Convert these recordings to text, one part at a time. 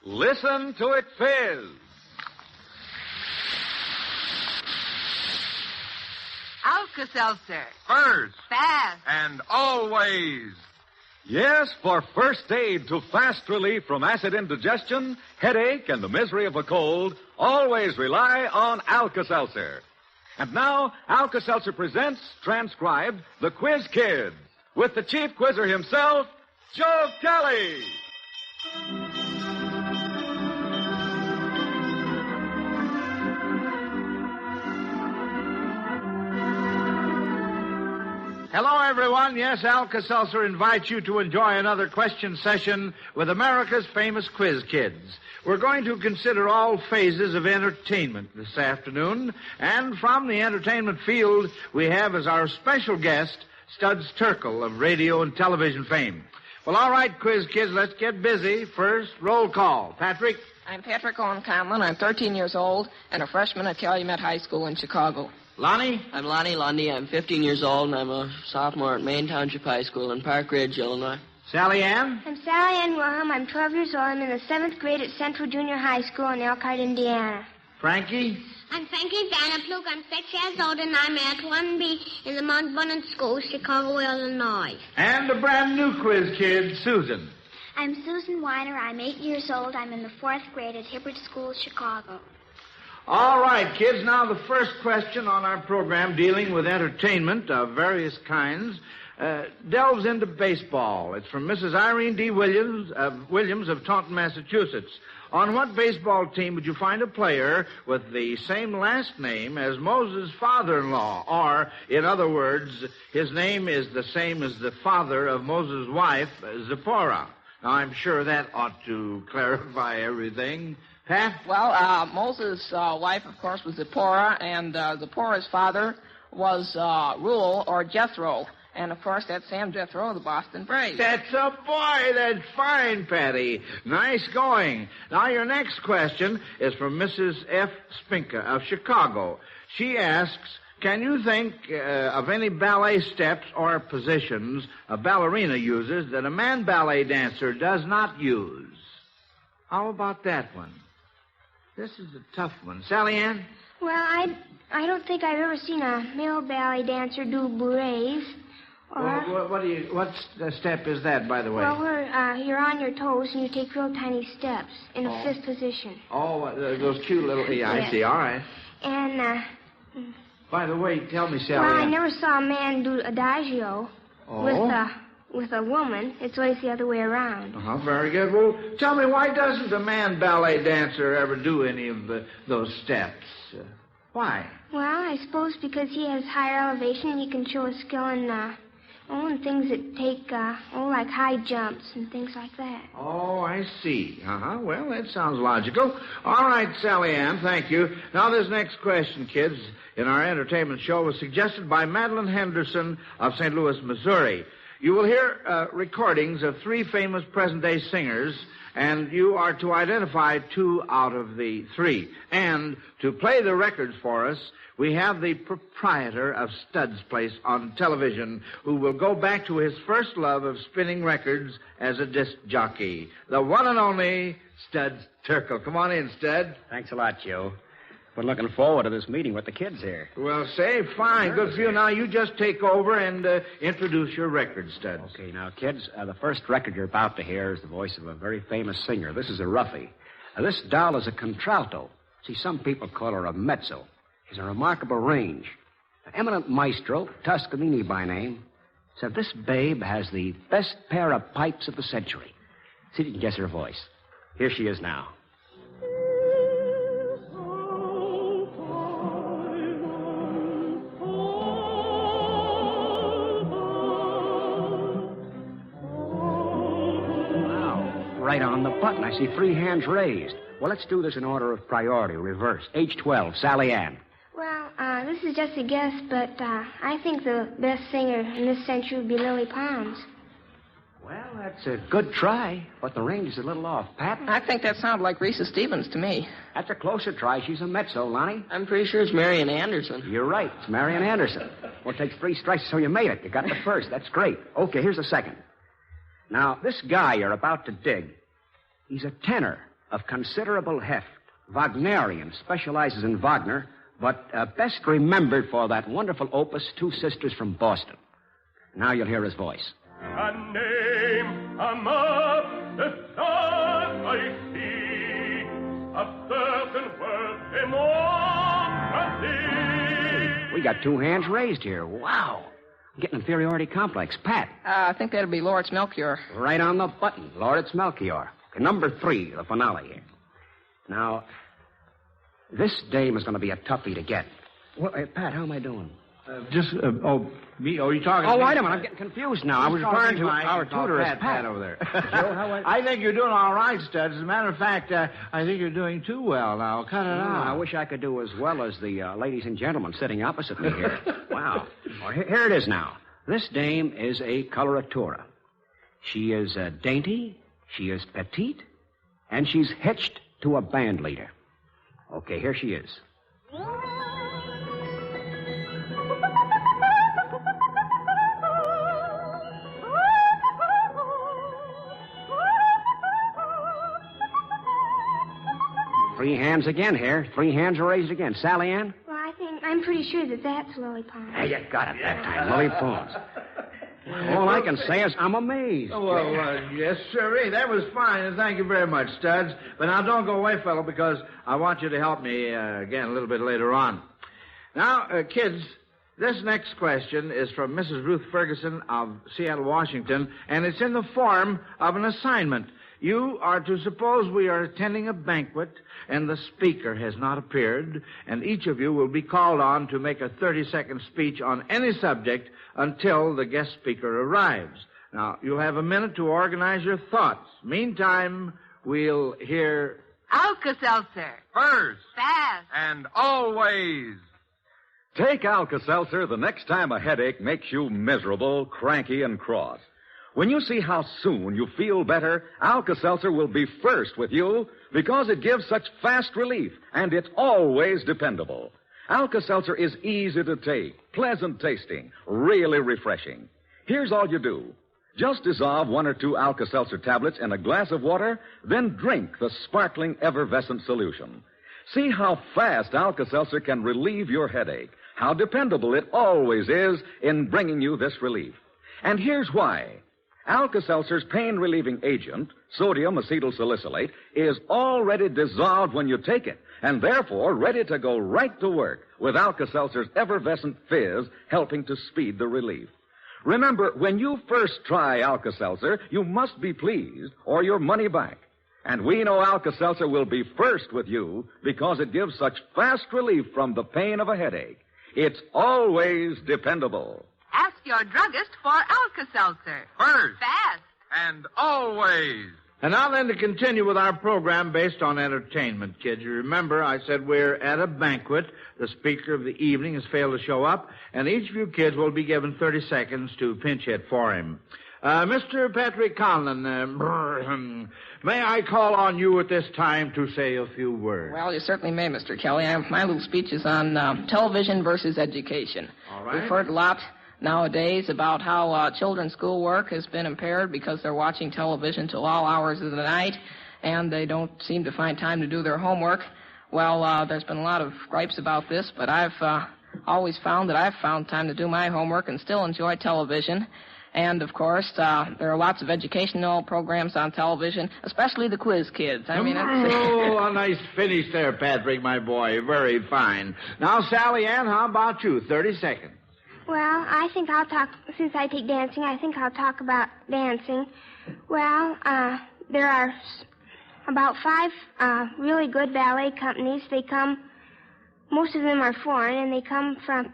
Listen to it fizz. Alka-Seltzer. First. Fast. And always. Yes, for first aid to fast relief from acid indigestion, headache, and the misery of a cold, always rely on Alka-Seltzer. And now, Alka-Seltzer presents, transcribed, the Quiz Kids, with the chief quizzer himself, Joe Kelly. Hello, everyone. Yes, Alka-Seltzer invites you to enjoy another question session with America's famous quiz kids. We're going to consider all phases of entertainment this afternoon, and from the entertainment field, we have as our special guest, Studs Terkel of radio and television fame. Well, all right, quiz kids, let's get busy. First, roll call. Patrick? I'm Patrick Owen Conlon. I'm 13 years old and a freshman at Calumet High School in Chicago. Lonnie? I'm Lonnie Lundy. I'm 15 years old, and I'm a sophomore at Maine Township High School in Park Ridge, Illinois. Sally Ann? I'm Sally Ann Wilhelm. I'm 12 years old. I'm in the 7th grade at Central Junior High School in Elkhart, Indiana. Frankie? I'm Frankie Vanderplug. I'm 6 years old, and I'm at 1B in the Mount Vernon School, Chicago, Illinois. And a brand new quiz kid, Susan. I'm Susan Weiner. I'm 8 years old. I'm in the 4th grade at Hibbert School, Chicago. All right, kids, now the first question on our program dealing with entertainment of various kinds delves into baseball. It's from Mrs. Irene D. Williams of Taunton, Massachusetts. On what baseball team would you find a player with the same last name as Moses' father-in-law? Or, in other words, his name is the same as the father of Moses' wife, Zipporah. Now, I'm sure that ought to clarify everything. Pat? Well, Moses' wife, of course, was Zipporah, and Zipporah's father was Reuel or Jethro. And, of course, that's Sam Jethro of the Boston Braves. That's a boy. That's fine, Patty. Nice going. Now, your next question is from Mrs. F. Spinka of Chicago. She asks, can you think of any ballet steps or positions a ballerina uses that a man ballet dancer does not use? How about that one? This is a tough one. Sally Ann? Well, I don't think I've ever seen a male ballet dancer do bourrées. Or, what step is that, by the way? Well, where you're on your toes and you take real tiny steps in a fifth position. Oh, those cute little... Yeah, I see. All right. And, by the way, tell me, Sally well, I Ann. never saw a man do adagio with a woman. It's always the other way around. Very good. Well, tell me, why doesn't a man ballet dancer ever do any of those steps? Why? Well, I suppose because he has higher elevation and he can show his skill in things that take, like high jumps and things like that. Oh, I see. Well, that sounds logical. All right, Sally Ann, thank you. Now, this next question, kids, in our entertainment show was suggested by Madeline Henderson of St. Louis, Missouri. You will hear recordings of 3 famous present-day singers, and you are to identify 2 out of the 3. And to play the records for us, we have the proprietor of Studs Place on television, who will go back to his first love of spinning records as a disc jockey, the one and only Studs Terkel. Come on in, Stud. Thanks a lot, Joe. Been looking forward to this meeting with the kids here. Well, say, fine. Good for you. Now, you just take over and introduce your record, Studs. Okay, now, kids, the first record you're about to hear is the voice of a very famous singer. This is a roughie. This doll is a contralto. See, some people call her a mezzo. She's a remarkable range. An eminent maestro, Toscanini by name, said this babe has the best pair of pipes of the century. See if you can guess her voice. Here she is now. Right on the button. I see 3 hands raised. Well, let's do this in order of priority, reverse. Age 12, Sally Ann. Well, this is just a guess, but I think the best singer in this century would be Lily Pons. Well, that's a good try, but the range is a little off. Pat? I think that sounded like Risa Stevens to me. That's a closer try. She's a mezzo, Lonnie. I'm pretty sure it's Marian Anderson. You're right. It's Marian Anderson. Well, it takes 3 strikes, so you made it. You got the first. That's great. Okay, here's the second. Now, this guy you're about to dig, he's a tenor, of considerable heft. Wagnerian, specializes in Wagner, but best remembered for that wonderful opus, Two Sisters from Boston. Now you'll hear his voice. A name above the stars I see, a certain word democracy. We got two hands raised here. Wow. I'm getting inferiority complex. Pat. I think that'll be Lawrence Melchior. Right on the button. Lawrence Melchior. Okay, number 3, the finale here. Now, this dame is going to be a toughie to get. Well, Pat, how am I doing? Me? Oh, you talking Oh, to me? wait a minute. I'm getting confused now. I was referring to our tutor as Pat over there. Joe, how I think you're doing all right, Studs. As a matter of fact, I think you're doing too well now. Cut it out. I wish I could do as well as the ladies and gentlemen sitting opposite me here. Wow. Well, here it is now. This dame is a coloratura. She is dainty, she is petite, and she's hitched to a band leader. Okay, here she is. 3 hands again here. 3 hands are raised again. Sally Ann? Well, I'm pretty sure that's Lily Pons. Hey, you got it that time. Lily Pons. All I can say is I'm amazed. Oh, well, yes, sir. That was fine, and thank you very much, Studs. But now don't go away, fellow, because I want you to help me again a little bit later on. Now, kids, this next question is from Mrs. Ruth Ferguson of Seattle, Washington, and it's in the form of an assignment. You are to suppose we are attending a banquet and the speaker has not appeared, and each of you will be called on to make a 30-second speech on any subject until the guest speaker arrives. Now, you'll have a minute to organize your thoughts. Meantime, we'll hear... Alka-Seltzer. First. Fast. And always. Take Alka-Seltzer the next time a headache makes you miserable, cranky, and cross. When you see how soon you feel better, Alka-Seltzer will be first with you because it gives such fast relief, and it's always dependable. Alka-Seltzer is easy to take, pleasant tasting, really refreshing. Here's all you do. Just dissolve 1 or 2 Alka-Seltzer tablets in a glass of water, then drink the sparkling effervescent solution. See how fast Alka-Seltzer can relieve your headache, how dependable it always is in bringing you this relief. And here's why. Alka-Seltzer's pain-relieving agent, sodium acetylsalicylate, is already dissolved when you take it, and therefore ready to go right to work with Alka-Seltzer's effervescent fizz helping to speed the relief. Remember, when you first try Alka-Seltzer, you must be pleased or your money back. And we know Alka-Seltzer will be first with you because it gives such fast relief from the pain of a headache. It's always dependable. Ask your druggist for Alka-Seltzer. First. Fast. And always. And now then to continue with our program based on entertainment, kids. You remember I said we're at a banquet. The speaker of the evening has failed to show up, and each of you kids will be given 30 seconds to pinch hit for him. Mr. Patrick Conlon, may I call on you at this time to say a few words? Well, you certainly may, Mr. Kelly. My little speech is on television versus education. All right. We've heard a lot nowadays about how children's schoolwork has been impaired because they're watching television till all hours of the night, and they don't seem to find time to do their homework. Well, there's been a lot of gripes about this, but I've always found that I've found time to do my homework and still enjoy television. And, of course, there are lots of educational programs on television, especially the Quiz Kids. I mean, Oh, a nice finish there, Patrick, my boy. Very fine. Now, Sally Ann, how about you? 30 seconds. Well, I think I'll talk, since I take dancing, I think I'll talk about dancing. Well, there are about 5 really good ballet companies. They come, most of them are foreign, and they come from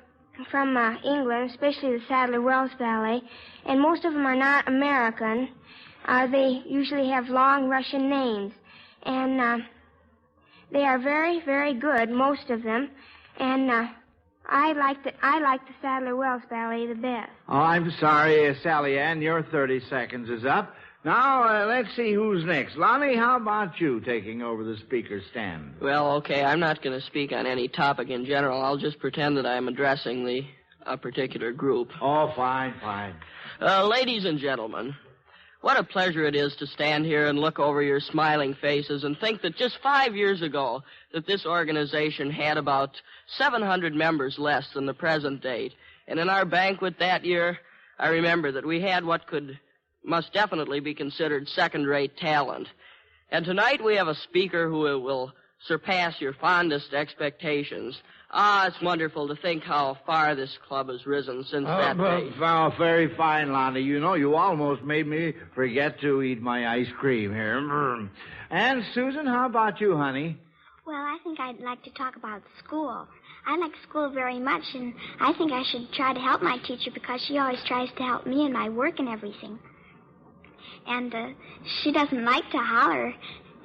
England, especially the Sadler-Wells Ballet, and most of them are not American. They usually have long Russian names, and they are very, very good, most of them, and I like the Sadler-Wells Ballet the best. Oh, I'm sorry, Sally Ann, your 30 seconds is up. Now, let's see who's next. Lonnie, how about you taking over the speaker's stand? Well, okay, I'm not going to speak on any topic in general. I'll just pretend that I'm addressing a particular group. Oh, fine. Ladies and gentlemen, What a pleasure it is to stand here and look over your smiling faces and think that just 5 years ago that this organization had about 700 members less than the present date. And in our banquet that year, I remember that we had what must definitely be considered second-rate talent. And tonight we have a speaker who will surpass your fondest expectations. It's wonderful to think how far this club has risen since that day. Oh, very fine, Lonnie. You know, you almost made me forget to eat my ice cream here. And, Susan, how about you, honey? Well, I think I'd like to talk about school. I like school very much, and I think I should try to help my teacher because she always tries to help me in my work and everything. And she doesn't like to holler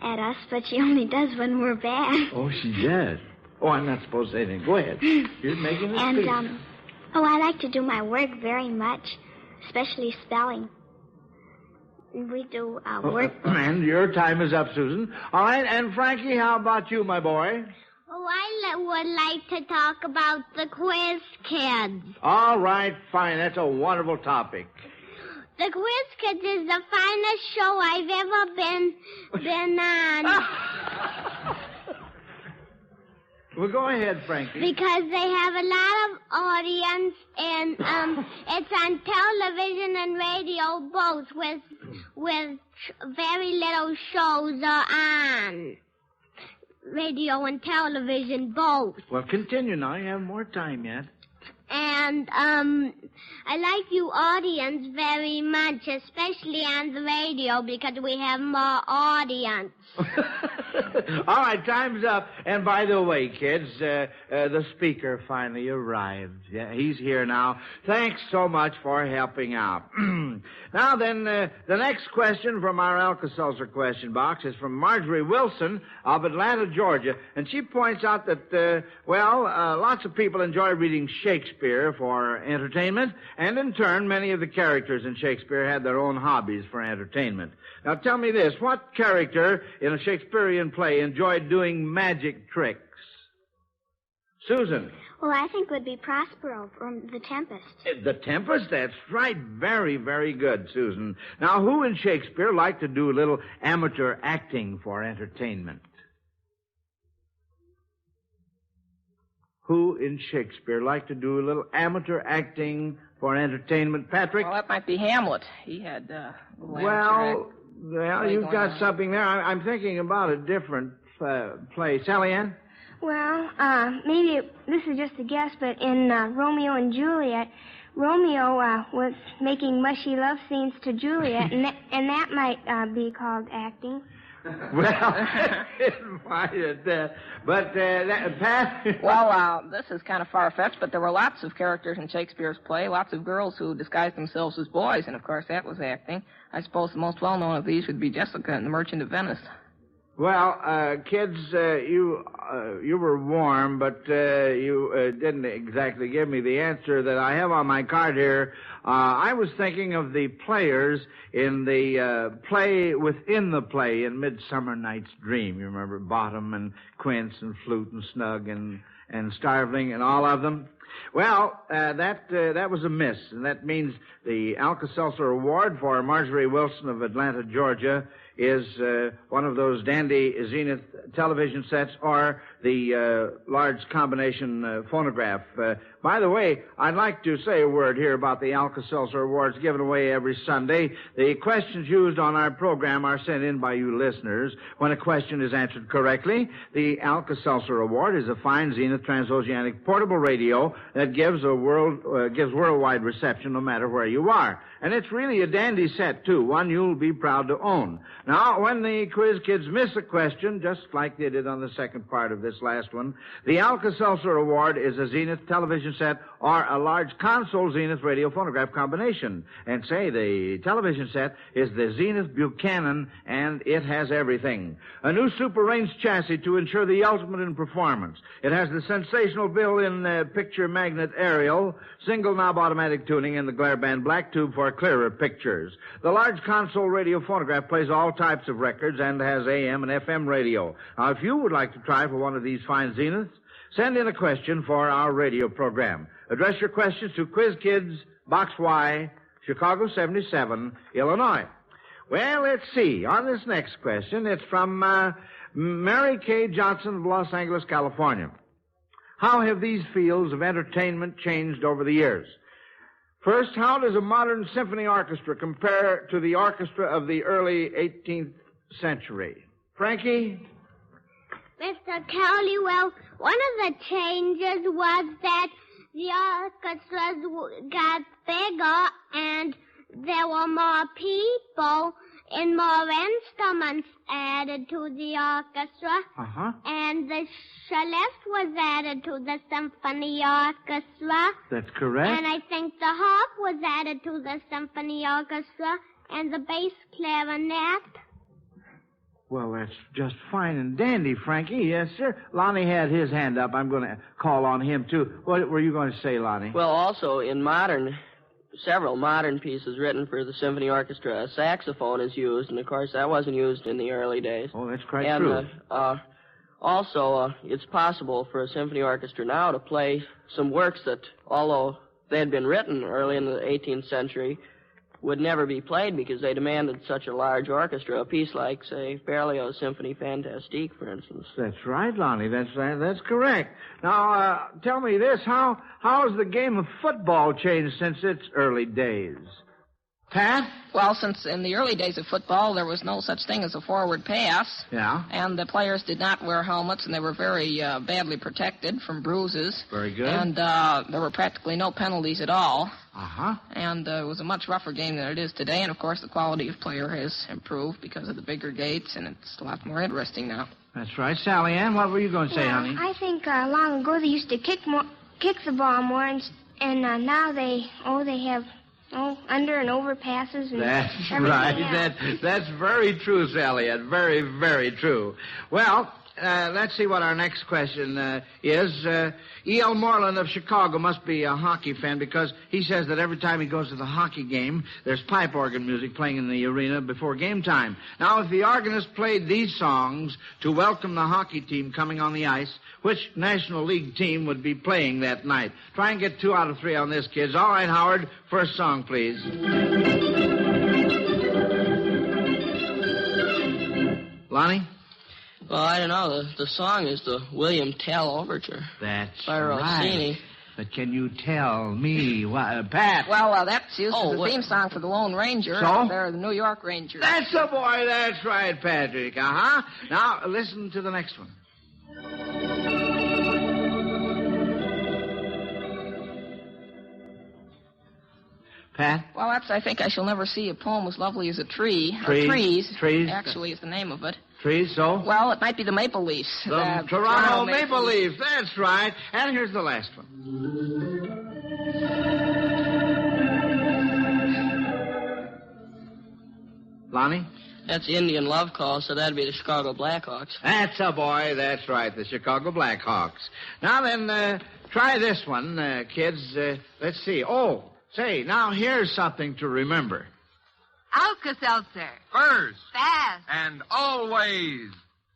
at us, but she only does when we're bad. Oh, she does? Oh, I'm not supposed to say anything. Go ahead. You're making a speech. And, I like to do my work very much, especially spelling. We do work. And your time is up, Susan. All right, and Frankie, how about you, my boy? Oh, I would like to talk about the Quiz Kids. All right, fine. That's a wonderful topic. The Quiz Kids is the finest show I've ever been on. Well, go ahead, Frankie. Because they have a lot of audience, and it's on television and radio both, with very little shows on. Radio and television both. Well, continue now. You have more time yet. And I like you audience very much, especially on the radio, because we have more audience. All right, time's up. And by the way, kids, the speaker finally arrived. Yeah, he's here now. Thanks so much for helping out. Now then, the next question from our Alka-Seltzer question box is from Marjorie Wilson of Atlanta, Georgia. And she points out that, lots of people enjoy reading Shakespeare for entertainment, and in turn, many of the characters in Shakespeare had their own hobbies for entertainment. Now, tell me this. What character in a Shakespearean play enjoyed doing magic tricks? Susan. Well, I think it would be Prospero from The Tempest. The Tempest? That's right. Very, very good, Susan. Now, who in Shakespeare liked to do a little amateur acting for entertainment? Who in Shakespeare liked to do a little amateur acting for entertainment? Patrick? Well, that might be Hamlet. He had Well, you've got something there. I'm thinking about a different play. Sally Ann? Well, maybe this is just a guess, but in Romeo and Juliet, Romeo was making mushy love scenes to Juliet, and that might be called acting. Well, it might have that. But, Pat... Well, this is kind of far-fetched, but there were lots of characters in Shakespeare's play, lots of girls who disguised themselves as boys, and, of course, that was acting. I suppose the most well-known of these would be Jessica in The Merchant of Venice. Well, kids, you were warm, but you didn't exactly give me the answer that I have on my card here. I was thinking of the players in the play within the play in Midsummer Night's Dream. You remember Bottom and Quince and Flute and Snug and Starveling and all of them? Well, that was a miss, and that means the Alka-Seltzer Award for Marjorie Wilson of Atlanta, Georgia, is one of those dandy Zenith television sets or the large combination phonograph. By the way, I'd like to say a word here about the Alka-Seltzer Awards given away every Sunday. The questions used on our program are sent in by you listeners. When a question is answered correctly, the Alka-Seltzer Award is a fine Zenith transoceanic portable radio that gives worldwide reception no matter where you are. And it's really a dandy set, too, one you'll be proud to own. Now, when the quiz kids miss a question, just like they did on the second part of this last one, the Alka-Seltzer Award is a Zenith television set or a large console Zenith radio phonograph combination. And say, the television set is the Zenith Buchanan, and it has everything. A new super range chassis to ensure the ultimate in performance. It has the sensational built-in picture magnet aerial, single knob automatic tuning, and the glare band black tube for clearer pictures. The large console radio phonograph plays all types of records and has AM and FM radio. Now, if you would like to try for one of these fine Zeniths, send in a question for our radio program. Address your questions to Quiz Kids, Box Y, Chicago 77, Illinois. Well, let's see. On this next question, it's from Mary Kay Johnson of Los Angeles, California. How have these fields of entertainment changed over the years? First, how does a modern symphony orchestra compare to the orchestra of the early 18th century? Frankie? Mr. Cowley, well, one of the changes was that the orchestras got bigger and there were more people and more instruments added to the orchestra. Uh-huh. And the celeste was added to the symphony orchestra. That's correct. And I think the harp was added to the symphony orchestra and the bass clarinet. Well, that's just fine and dandy, Frankie. Yes, sir. Lonnie had his hand up. I'm going to call on him, too. What were you going to say, Lonnie? Well, also, in several modern pieces written for the symphony orchestra, a saxophone is used, and, of course, that wasn't used in the early days. Oh, that's quite true. Also, it's possible for a symphony orchestra now to play some works that, although they had been written early in the 18th century, would never be played because they demanded such a large orchestra. A piece like, say, Berlioz's Symphonie Fantastique, for instance. That's right, Lonnie. That's correct. Now, tell me this. How has the game of football changed since its early days? Pat? Well, since in the early days of football, there was no such thing as a forward pass. Yeah. And the players did not wear helmets, and they were very badly protected from bruises. Very good. And there were practically no penalties at all. Uh-huh. And it was a much rougher game than it is today. And, of course, the quality of player has improved because of the bigger gates, and it's a lot more interesting now. That's right. Sally Ann, what were you going to say, honey? I think long ago they used to kick the ball more, and now they have under and over passes. And that's right. That's very true, Sally Ann. Very, very true. Well, let's see what our next question is. E.L. Moreland of Chicago must be a hockey fan because he says that every time he goes to the hockey game, there's pipe organ music playing in the arena before game time. Now, if the organist played these songs to welcome the hockey team coming on the ice, which National League team would be playing that night? Try and get 2 out of 3 on this, kids. All right, Howard, first song, please. Lonnie? Well, I don't know. The song is the William Tell Overture. That's by Rossini. Right. But can you tell me what... Pat? Well, that's used as the theme song for the Lone Ranger. So? They're the New York Rangers. That's the boy. That's right, Patrick. Uh-huh. Now, listen to the next one. Pat? Well, that's I Think I Shall Never See a Poem as Lovely as a Tree. Trees. Trees. Actually is the name of it. Trees, so? Well, it might be the Maple Leafs. The Toronto Maple Leafs. That's right. And here's the last one. Lonnie? That's Indian Love Call, so that'd be the Chicago Blackhawks. That's a boy. That's right, the Chicago Blackhawks. Now then, try this one, kids. Let's see. Oh, say, now here's something to remember. Alka-Seltzer. First. Fast. And always.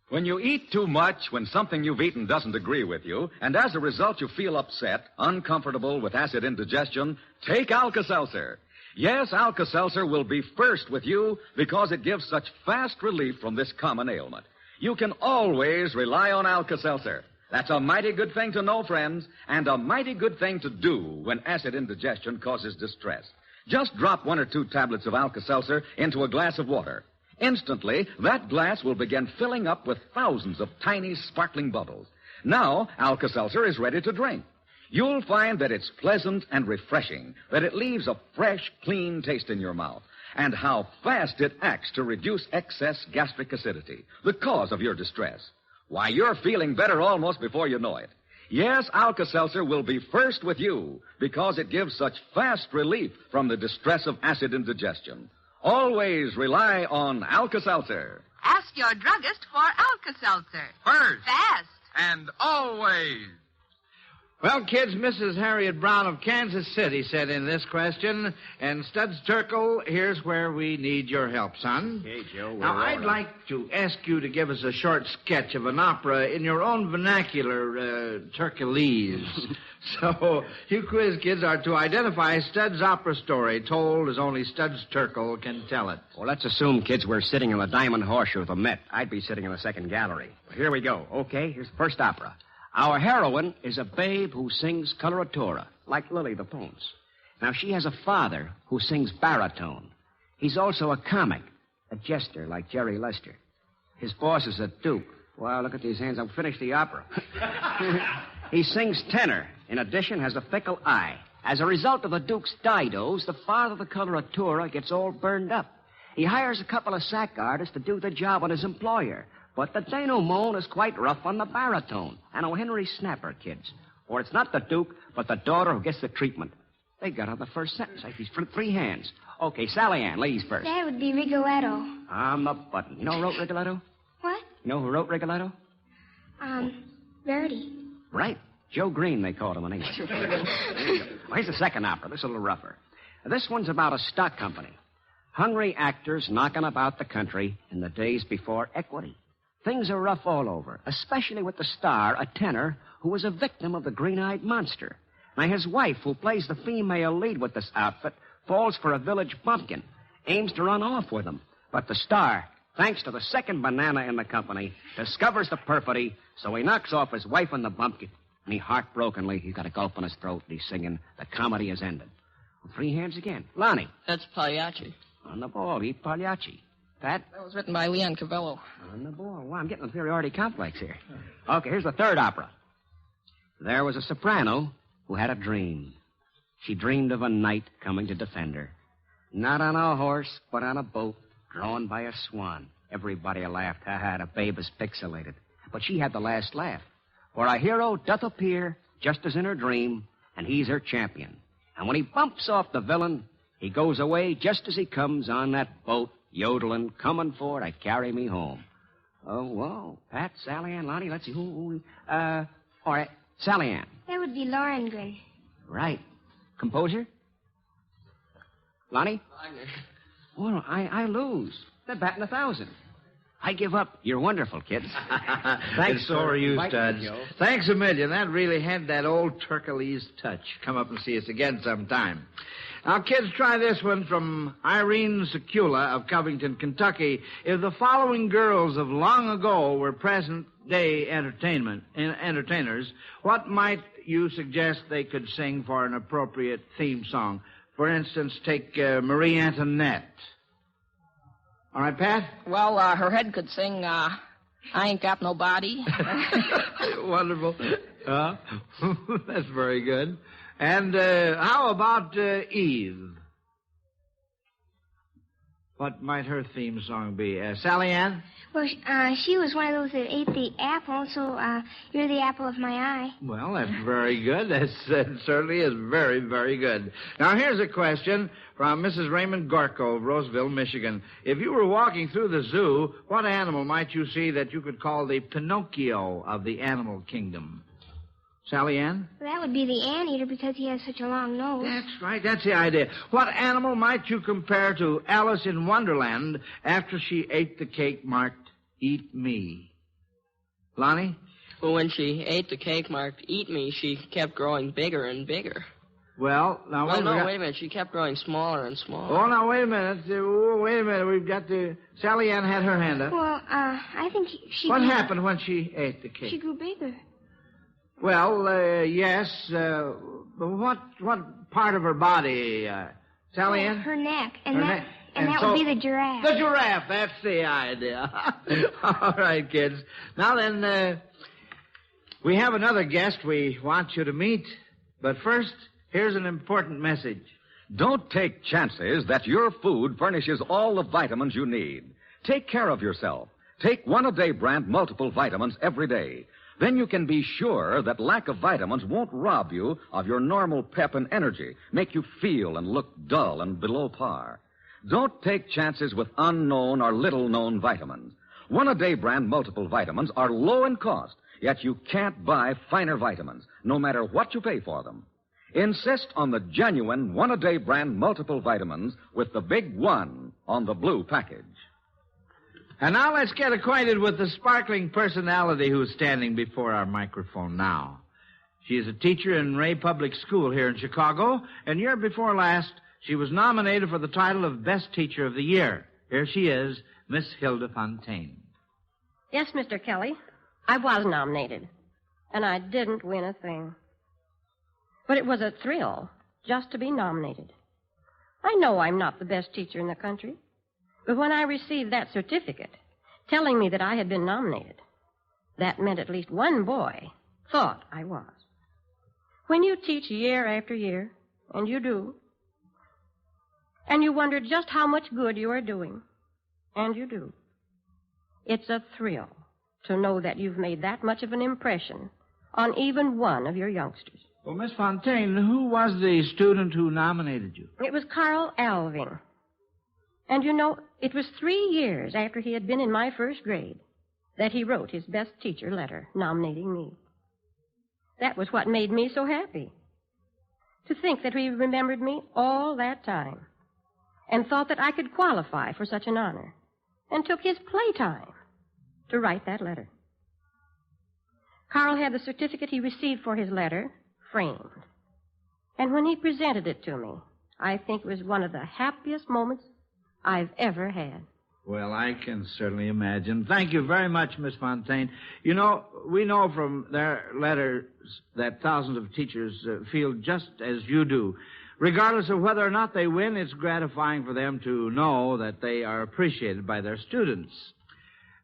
When you eat too much, when something you've eaten doesn't agree with you, and as a result you feel upset, uncomfortable with acid indigestion, take Alka-Seltzer. Yes, Alka-Seltzer will be first with you because it gives such fast relief from this common ailment. You can always rely on Alka-Seltzer. That's a mighty good thing to know, friends, and a mighty good thing to do when acid indigestion causes distress. Just drop 1 or 2 tablets of Alka-Seltzer into a glass of water. Instantly, that glass will begin filling up with thousands of tiny, sparkling bubbles. Now, Alka-Seltzer is ready to drink. You'll find that it's pleasant and refreshing, that it leaves a fresh, clean taste in your mouth, and how fast it acts to reduce excess gastric acidity, the cause of your distress. Why, you're feeling better almost before you know it. Yes, Alka-Seltzer will be first with you because it gives such fast relief from the distress of acid indigestion. Always rely on Alka-Seltzer. Ask your druggist for Alka-Seltzer. First. Fast. And always. Well, kids, Mrs. Harriet Brown of Kansas City sent in this question. And Studs Terkel, here's where we need your help, son. Okay, Joe. Now, I'd like to ask you to give us a short sketch of an opera in your own vernacular, Turkelese. So, you quiz kids are to identify Studs' opera story told as only Studs Terkel can tell it. Well, let's assume, kids, we're sitting in the Diamond Horseshoe of the Met. I'd be sitting in the second gallery. Here we go. Okay, here's the first opera. Our heroine is a babe who sings coloratura, like Lily the Pons. Now, she has a father who sings baritone. He's also a comic, a jester like Jerry Lester. His boss is a duke. Wow, look at these hands. I've finished the opera. He sings tenor. In addition, has a fickle eye. As a result of the duke's didos, the father of the coloratura gets all burned up. He hires a couple of sack artists to do the job on his employer. But the denouement is quite rough on the baritone. And O. Henry Snapper, kids. Or it's not the Duke, but the daughter who gets the treatment. They got on the first sentence. Like these three hands. Okay, Sally Ann, ladies first. That would be Rigoletto. On the button. You know who wrote Rigoletto? What? You know who wrote Rigoletto? Verdi. Right. Joe Green, they called him in English. Well, here's the second opera. This is a little rougher. This one's about a stock company. Hungry actors knocking about the country in the days before equity. Things are rough all over, especially with the star, a tenor, who was a victim of the green-eyed monster. Now, his wife, who plays the female lead with this outfit, falls for a village bumpkin, aims to run off with him. But the star, thanks to the second banana in the company, discovers the perfidy, so he knocks off his wife and the bumpkin. And he heartbrokenly, he's got a gulp in his throat, and he's singing, "The comedy has ended." Well, three hands again. Lonnie. That's Pagliacci. On the ball, eat Pagliacci. Pat? That was written by Leon Cavello. On the ball. Wow, I'm getting an inferiority complex here. Okay, here's the third opera. There was a soprano who had a dream. She dreamed of a knight coming to defend her. Not on a horse, but on a boat, drawn by a swan. Everybody laughed. Ha-ha, the babe is pixelated. But she had the last laugh. For a hero doth appear, just as in her dream, and he's her champion. And when he bumps off the villain, he goes away just as he comes on that boat, yodeling, coming for to carry me home. Oh, whoa. Pat, Sally Ann, Lonnie, let's see. All right, Sally Ann. That would be Lohengrin. Right. Composer? Lonnie? Well, I lose. They're batting 1,000. I give up. You're wonderful, kids. Thanks, so are you, Studs. Thanks a million. That really had that old Turkelese touch. Come up and see us again sometime. Now, kids, try this one from Irene Secula of Covington, Kentucky. If the following girls of long ago were present-day entertainers, what might you suggest they could sing for an appropriate theme song? For instance, take Marie Antoinette. All right, Pat? Well, her head could sing, I Ain't Got No Body. Wonderful. That's very good. And how about Eve? What might her theme song be? Sally Ann? Well, she was one of those that ate the apple, so you're the apple of my eye. Well, that's very good. That certainly is very, very good. Now, here's a question from Mrs. Raymond Gorko of Roseville, Michigan. If you were walking through the zoo, what animal might you see that you could call the Pinocchio of the animal kingdom? Sally Ann? Well, that would be the anteater because he has such a long nose. That's right. That's the idea. What animal might you compare to Alice in Wonderland after she ate the cake marked Eat Me? Lonnie? Well, when she ate the cake marked Eat Me, she kept growing bigger and bigger. Well, now wait a minute. Wait a minute. She kept growing smaller and smaller. Oh, now, wait a minute. Wait a minute. We've got the... Sally Ann had her hand up. Well, I think she... What happened when she ate the cake? She grew bigger. Well, yes. What part of her body, Sally Ann? Her neck. And her that, neck. And that so, would be the giraffe. The giraffe. That's the idea. All right, kids. Now then, we have another guest we want you to meet. But first, here's an important message. Don't take chances that your food furnishes all the vitamins you need. Take care of yourself. Take One-A-Day brand multiple vitamins every day. Then you can be sure that lack of vitamins won't rob you of your normal pep and energy, make you feel and look dull and below par. Don't take chances with unknown or little-known vitamins. One-A-Day brand multiple vitamins are low in cost, Yet you can't buy finer vitamins, no matter what you pay for them. Insist on the genuine one-a-day brand multiple vitamins with the big one on the blue package. And now let's get acquainted with the sparkling personality who's standing before our microphone now. She is a teacher in Ray Public School here in Chicago, and year before last, she was nominated for the title of Best Teacher of the Year. Here she is, Miss Hilda Fontaine. Yes, Mr. Kelly, I was nominated, and I didn't win a thing. But it was a thrill just to be nominated. I know I'm not the best teacher in the country, but when I received that certificate telling me that I had been nominated, that meant at least one boy thought I was. When you teach year after year, and you do, and you wonder just how much good you are doing, and you do, it's a thrill to know that you've made that much of an impression on even one of your youngsters. Well, Miss Fontaine, who was the student who nominated you? It was Carl Alving. And you know, it was 3 years after he had been in my first grade that he wrote his best teacher letter nominating me. That was what made me so happy. To think that he remembered me all that time and thought that I could qualify for such an honor and took his playtime to write that letter. Carl had the certificate he received for his letter framed. And when he presented it to me, I think it was one of the happiest moments I've ever had. Well, I can certainly imagine. Thank you very much, Miss Fontaine. You know, we know from their letters that thousands of teachers feel just as you do. Regardless of whether or not they win, it's gratifying for them to know that they are appreciated by their students.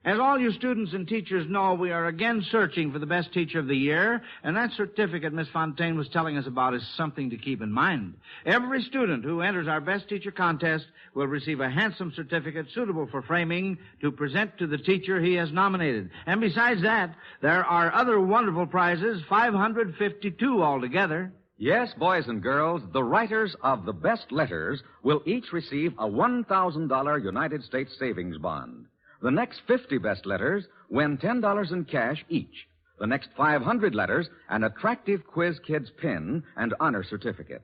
As all you students and teachers know, we are again searching for the best teacher of the year, and that certificate Miss Fontaine was telling us about is something to keep in mind. Every student who enters our best teacher contest will receive a handsome certificate suitable for framing to present to the teacher he has nominated. And besides that, there are other wonderful prizes, 552 altogether. Yes, boys and girls, the writers of the best letters will each receive a $1,000 United States savings bond. The next 50 best letters win $10 in cash each. The next 500 letters, an attractive Quiz Kids pin and honor certificate.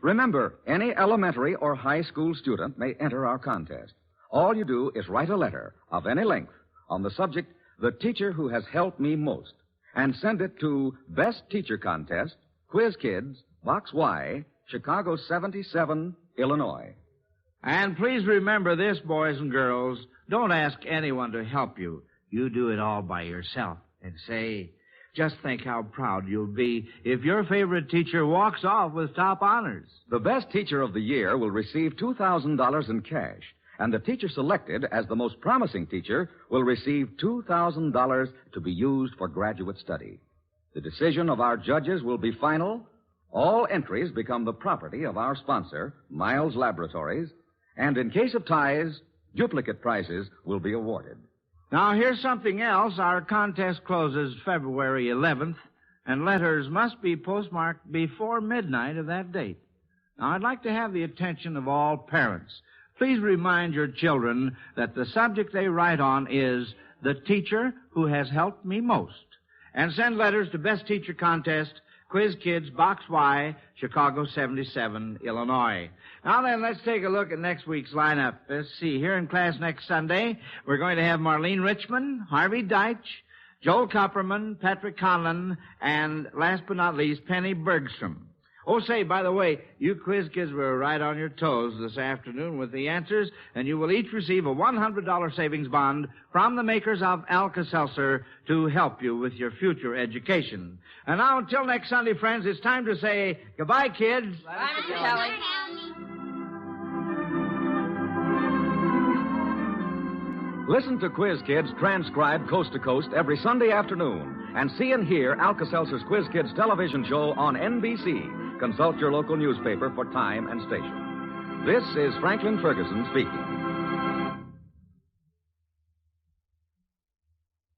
Remember, any elementary or high school student may enter our contest. All you do is write a letter of any length on the subject, The Teacher Who Has Helped Me Most, and send it to Best Teacher Contest, Quiz Kids, Box Y, Chicago 77, Illinois. And please remember this, boys and girls. Don't ask anyone to help you. You do it all by yourself. And say, just think how proud you'll be if your favorite teacher walks off with top honors. The best teacher of the year will receive $2,000 in cash, and the teacher selected as the most promising teacher will receive $2,000 to be used for graduate study. The decision of our judges will be final. All entries become the property of our sponsor, Miles Laboratories, and in case of ties, duplicate prizes will be awarded. Now, here's something else. Our contest closes February 11th, and letters must be postmarked before midnight of that date. Now, I'd like to have the attention of all parents. Please remind your children that the subject they write on is The Teacher Who Has Helped Me Most. And send letters to Best Teacher Contest, Quiz Kids, Box Y, Chicago 77, Illinois. Now then, let's take a look at next week's lineup. Let's see. Here in class next Sunday, we're going to have Marlene Richmond, Harvey Dyke, Joel Kupperman, Patrick Conlon, and last but not least, Penny Bergstrom. Oh, say, by the way, you quiz kids were right on your toes this afternoon with the answers, and you will each receive a $100 savings bond from the makers of Alka-Seltzer to help you with your future education. And now, until next Sunday, friends, it's time to say goodbye, kids. Bye, Mr. Kelly. Listen to Quiz Kids transcribed coast to coast every Sunday afternoon and see and hear Alka-Seltzer's Quiz Kids television show on NBC. Consult your local newspaper for time and station. This is Franklin Ferguson speaking.